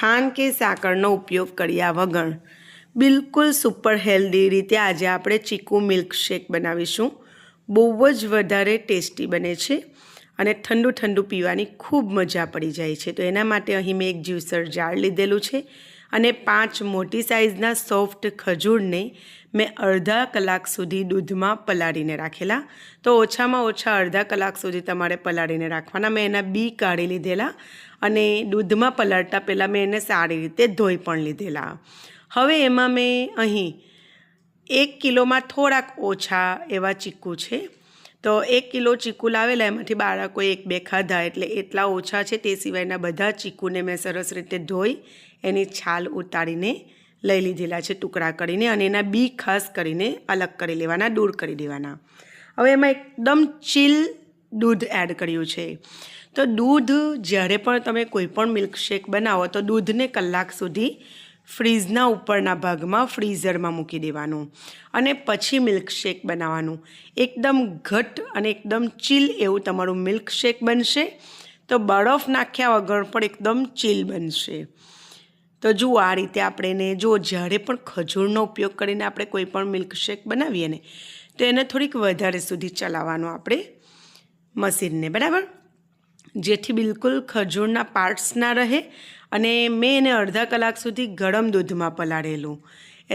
ખાંડ કે સાકરનો ઉપયોગ કર્યા વગર બિલકુલ સુપર હેલ્ધી રીતે આજે આપણે ચીકુ મિલ્કશેક બનાવીશું। બહુ જ વધારે ટેસ્ટી બને છે અને ઠંડુ ઠંડુ પીવાની ખૂબ મજા પડી જાય છે। તો એના માટે અહીં મેં એક જ્યુસર જાર લીધેલું છે અને 5 મોટી સાઇઝના સોફ્ટ ખજૂરને મેં અડધા કલાક સુધી દૂધમાં પલાળીને રાખેલા। તો ઓછામાં ઓછા અડધા કલાક સુધી તમારે પલાળીને રાખવાના। મેં એના બી કાઢી લીધેલા અને દૂધમાં પલાળતા પહેલાં મેં એને સારી રીતે ધોઈ પણ લીધેલા। હવે એમાં મેં અહીં 1 કિલોમાં થોડાક ઓછા એવા ચીકુ છે। તો 1 કિલો ચીકુ લાવેલા એમાંથી બાળકોએ 1-2 ખાધા એટલે એટલા ઓછા છે। તે સિવાયના બધા ચીકુને મેં સરસ રીતે ધોઈ એની છાલ ઉતારીને લઈ લીધેલા છે ટુકડા કરીને અને એના બી ખાસ કરીને અલગ કરી લેવાના, દૂર કરી દેવાના। હવે એમાં એકદમ ચીલ દૂધ એડ કર્યું છે। તો દૂધ જ્યારે પણ તમે કોઈ પણ મિલ્કશેક બનાવો તો દૂધને કલાક સુધી ફ્રીઝના ઉપરના ભાગમાં ફ્રીઝરમાં મૂકી દેવાનું અને પછી મિલ્કશેક બનાવવાનું। એકદમ ઘટ અને એકદમ ચીલ એવું તમારું મિલ્કશેક બનશે। તો બરફ નાખ્યા વગર પણ એકદમ ચીલ બનશે। તો જુઓ આ રીતે આપણે એને જો જ્યારે પણ ખજૂરનો ઉપયોગ કરીને આપણે કોઈ પણ મિલ્કશેક બનાવીએ ને તો એને થોડીક વધારે સુધી ચલાવવાનું આપણે મશીનને, બરાબર, જેથી બિલકુલ ખજૂરના પાર્ટ્સ ના રહે। અને મેં એને અડધા કલાક સુધી ગરમ દૂધમાં પલાળેલું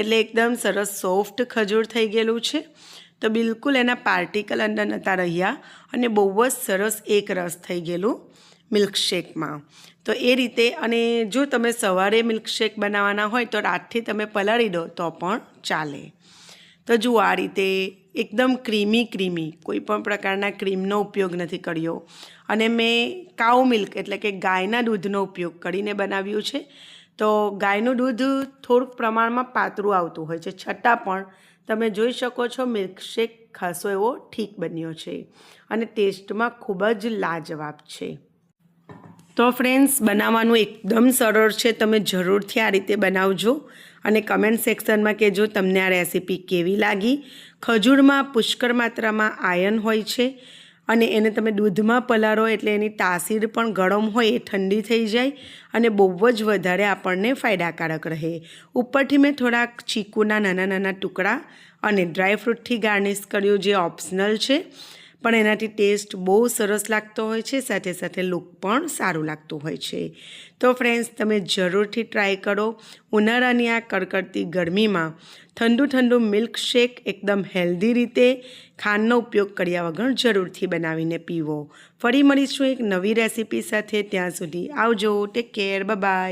એટલે એકદમ સરસ સોફ્ટ ખજૂર થઈ ગયેલું છે। તો બિલકુલ એના પાર્ટિકલ અંદર નહોતા રહ્યા અને બહુ જ સરસ એક રસ થઈ ગયેલું મિલ્કશેકમાં। તો એ રીતે, અને જો તમે સવારે મિલ્કશેક બનાવવાના હોય તો રાતથી તમે પલાળી દો તો પણ ચાલે। તો જુઓ આ રીતે એકદમ ક્રીમી કોઈ પણ પ્રકારના ક્રીમનો ઉપયોગ નથી કર્યો અને મેં કાઉ મિલ્ક એટલે કે ગાયના દૂધનો ઉપયોગ કરીને બનાવ્યું છે। તો ગાયનું દૂધ થોડુંક પ્રમાણમાં પાતળું આવતું હોય છે, છતાં પણ તમે જોઈ શકો છો મિલ્કશેક ખાસો એવો ઠીક બન્યો છે અને ટેસ્ટમાં ખૂબ જ લાજવાબ છે। તો ફ્રેન્ડ્સ, બનાવવાનું એકદમ સરળ છે, તમે જરૂરથી આ રીતે બનાવજો અને કમેન્ટ સેક્શનમાં કહેજો તમને આ રેસીપી કેવી લાગી। ખજૂરમાં પુષ્કળ માત્રામાં આયર્ન હોય છે અને એને તમે દૂધમાં પલાળો એટલે એની તાસીર પણ ગરમ હોય એ ઠંડી થઈ જાય અને બહુ જ વધારે આપણને ફાયદાકારક રહે। ઉપરથી મેં થોડાક ચીકુના નાના નાના ટુકડા અને ડ્રાયફ્રૂટથી ગાર્નિશ કર્યું, જે ઓપ્શનલ છે પણ એનાથી ટેસ્ટ બહુ સરસ લાગતો હોય છે, સાથે સાથે લુક પણ સારું લાગતું હોય છે। તો ફ્રેન્ડ્સ, તમે જરૂરથી ટ્રાય કરો। ઉનાળાની આ કડકડતી ગરમીમાં ઠંડુ મિલ્કશેક એકદમ હેલ્ધી રીતે ખાંડનો ઉપયોગ કર્યા વગર જરૂરથી બનાવીને પીવો। ફરી મળીશું એક નવી રેસીપી સાથે, ત્યાં સુધી આવજો, ટેક કેર, બાય બાય।